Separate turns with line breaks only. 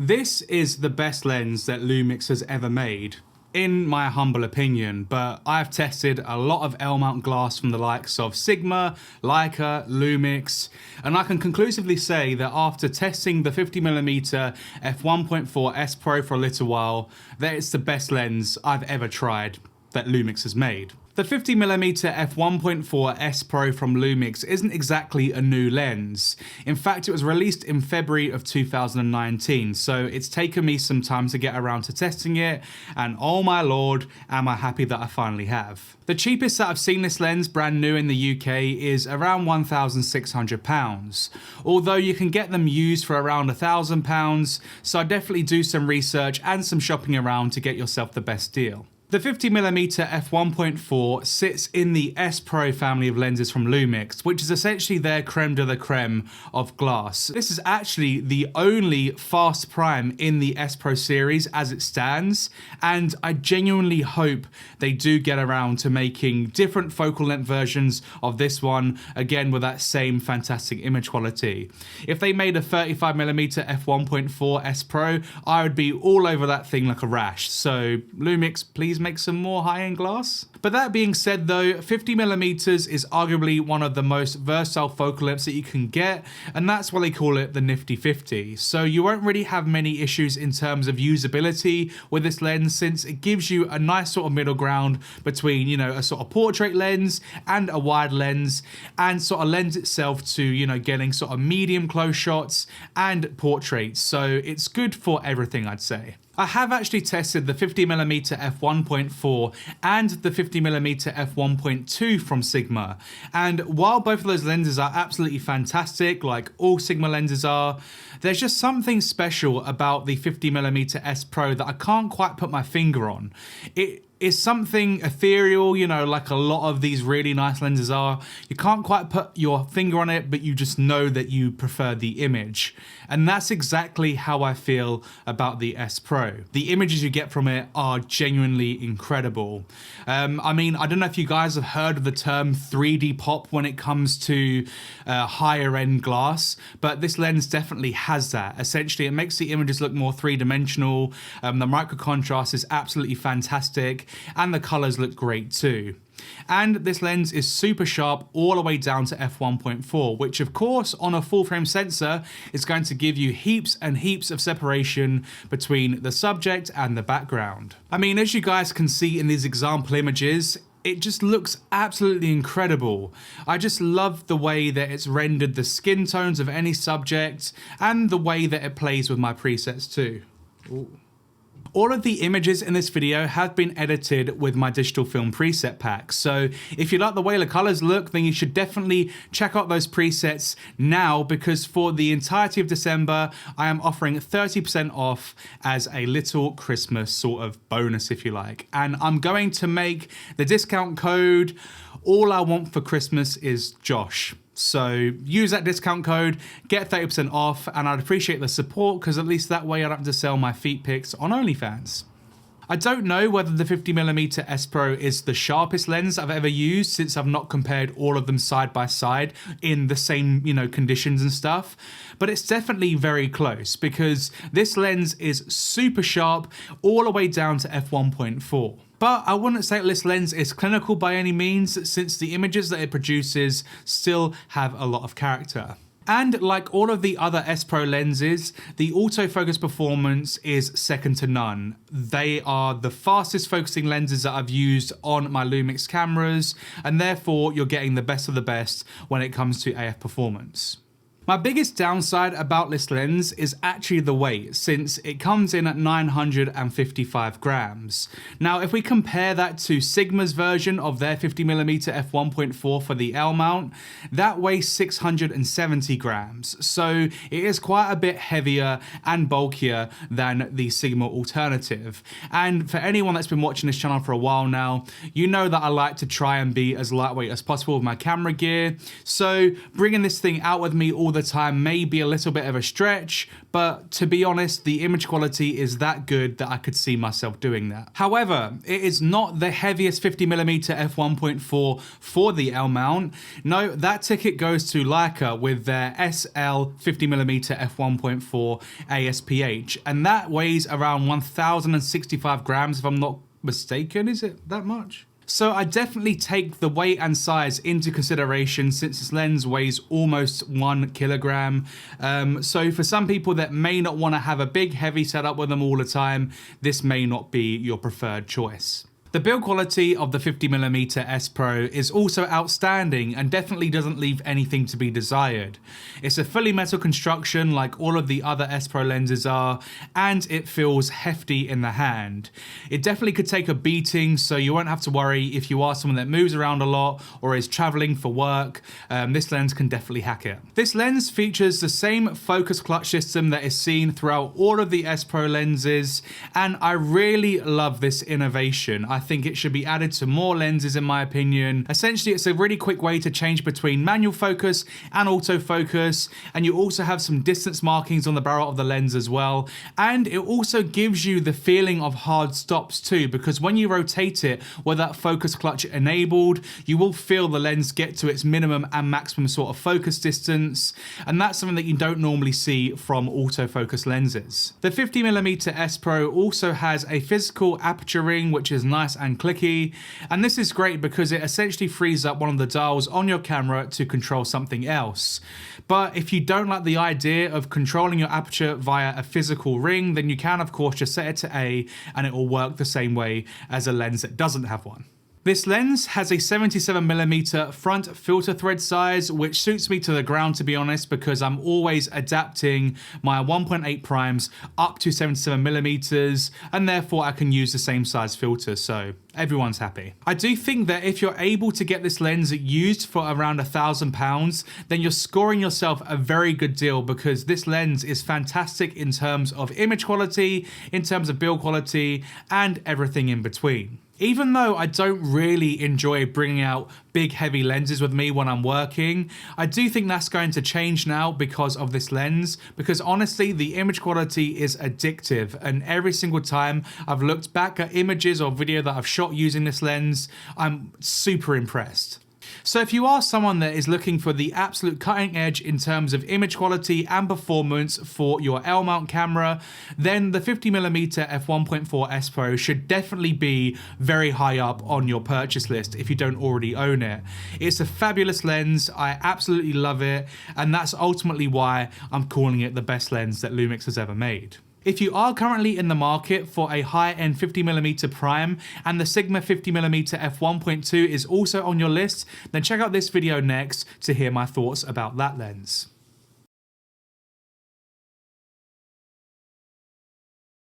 This is the best lens that Lumix has ever made, in my humble opinion, but I've tested a lot of L-mount glass from the likes of Sigma, Leica, Lumix, and I can conclusively say that after testing the 50mm f1.4 S Pro for a little while, that it's the best lens I've ever tried that Lumix has made. The 50mm f1.4 S Pro from Lumix isn't exactly a new lens. In fact, it was released in February of 2019, so it's taken me some time to get around to testing it, and oh my lord, am I happy that I finally have. The cheapest that I've seen this lens brand new in the UK is around £1,600, although you can get them used for around £1,000, so I definitely do some research and some shopping around to get yourself the best deal. The 50mm f1.4 sits in the S Pro family of lenses from Lumix, which is essentially their creme de la creme of glass. This is actually the only fast prime in the S Pro series as it stands, and I genuinely hope they do get around to making different focal length versions of this one, again with that same fantastic image quality. If they made a 35mm f1.4 S Pro, I would be all over that thing like a rash. So Lumix, please make some more high-end glass. But that being said though, 50mm is arguably one of the most versatile focal lengths that you can get, and that's why they call it the nifty 50. So you won't really have many issues in terms of usability with this lens, since it gives you a nice sort of middle ground between, you know, a sort of portrait lens and a wide lens, and sort of lends itself to, you know, getting sort of medium close shots and portraits. So it's good for everything, I'd say. I have actually tested the 50mm f1.4 and the 50mm f1.2 from Sigma, and while both of those lenses are absolutely fantastic, like all Sigma lenses are, there's just something special about the 50mm S Pro that I can't quite put my finger on. It is something ethereal, you know, like a lot of these really nice lenses are. You can't quite put your finger on it, but you just know that you prefer the image. And that's exactly how I feel about the S Pro. The images you get from it are genuinely incredible. I mean, I don't know if you guys have heard of the term 3D pop when it comes to higher end glass, but this lens definitely has that. Essentially, it makes the images look more three-dimensional. The micro contrast is absolutely fantastic, and the colors look great too. And this lens is super sharp all the way down to f1.4, which of course on a full frame sensor is going to give you heaps and heaps of separation between the subject and the background. I mean, as you guys can see in these example images, it just looks absolutely incredible. I just love the way that it's rendered the skin tones of any subject, and the way that it plays with my presets too. Ooh. All of the images in this video have been edited with my digital film preset pack, so if you like the way the colors look, then you should definitely check out those presets now, because for the entirety of December, I am offering 30% off as a little Christmas sort of bonus, if you like. And I'm going to make the discount code All I Want for Christmas is Josh. So use that discount code, get 30% off, and I'd appreciate the support, because at least that way I don't have to sell my feet pics on OnlyFans. I don't know whether the 50mm S Pro is the sharpest lens I've ever used, since I've not compared all of them side by side in the same, you know, conditions and stuff, but it's definitely very close, because this lens is super sharp all the way down to f1.4. But I wouldn't say this lens is clinical by any means, since the images that it produces still have a lot of character. And like all of the other S Pro lenses, the autofocus performance is second to none. They are the fastest focusing lenses that I've used on my Lumix cameras, and therefore you're getting the best of the best when it comes to AF performance. My biggest downside about this lens is actually the weight, since it comes in at 955 grams. Now, if we compare that to Sigma's version of their 50mm f1.4 for the L mount, that weighs 670 grams. So it is quite a bit heavier and bulkier than the Sigma alternative. And for anyone that's been watching this channel for a while now, you know that I like to try and be as lightweight as possible with my camera gear. So bringing this thing out with me all all the time may be a little bit of a stretch, but to be honest, the image quality is that good that I could see myself doing that. However, it is not the heaviest 50mm f1.4 for the L mount. No, that ticket goes to Leica with their SL 50mm f1.4 ASPH, and that weighs around 1065 grams if I'm not mistaken. Is it that much? So I definitely take the weight and size into consideration since this lens weighs almost 1 kilogram. So for some people that may not want to have a big heavy setup with them all the time, this may not be your preferred choice. The build quality of the 50mm S Pro is also outstanding and definitely doesn't leave anything to be desired. It's a fully metal construction like all of the other S Pro lenses are, and it feels hefty in the hand. It definitely could take a beating, so you won't have to worry if you are someone that moves around a lot or is traveling for work. This lens can definitely hack it. This lens features the same focus clutch system that is seen throughout all of the S Pro lenses, and I really love this innovation. I think it should be added to more lenses in my opinion. Essentially, it's a really quick way to change between manual focus and autofocus, and you also have some distance markings on the barrel of the lens as well. And it also gives you the feeling of hard stops too, because when you rotate it with that focus clutch enabled, you will feel the lens get to its minimum and maximum sort of focus distance, and that's something that you don't normally see from autofocus lenses. The 50mm S Pro also has a physical aperture ring, which is nice and clicky, and this is great because it essentially frees up one of the dials on your camera to control something else. But if you don't like the idea of controlling your aperture via a physical ring, then you can of course just set it to A and it will work the same way as a lens that doesn't have one. This lens has a 77mm front filter thread size, which suits me to the ground to be honest, because I'm always adapting my 1.8 primes up to 77mm, and therefore I can use the same size filter, so everyone's happy. I do think that if you're able to get this lens used for around £1,000, then you're scoring yourself a very good deal, because this lens is fantastic in terms of image quality, in terms of build quality, and everything in between. Even though I don't really enjoy bringing out big heavy lenses with me when I'm working, I do think that's going to change now because of this lens, because honestly the image quality is addictive, and every single time I've looked back at images or video that I've shot using this lens, I'm super impressed. So if you are someone that is looking for the absolute cutting edge in terms of image quality and performance for your L mount camera, then the 50mm f1.4 S Pro should definitely be very high up on your purchase list if you don't already own it. It's a fabulous lens, I absolutely love it, and that's ultimately why I'm calling it the best lens that Lumix has ever made. If you are currently in the market for a high-end 50mm prime and the Sigma 50mm f1.2 is also on your list, then check out this video next to hear my thoughts about that lens.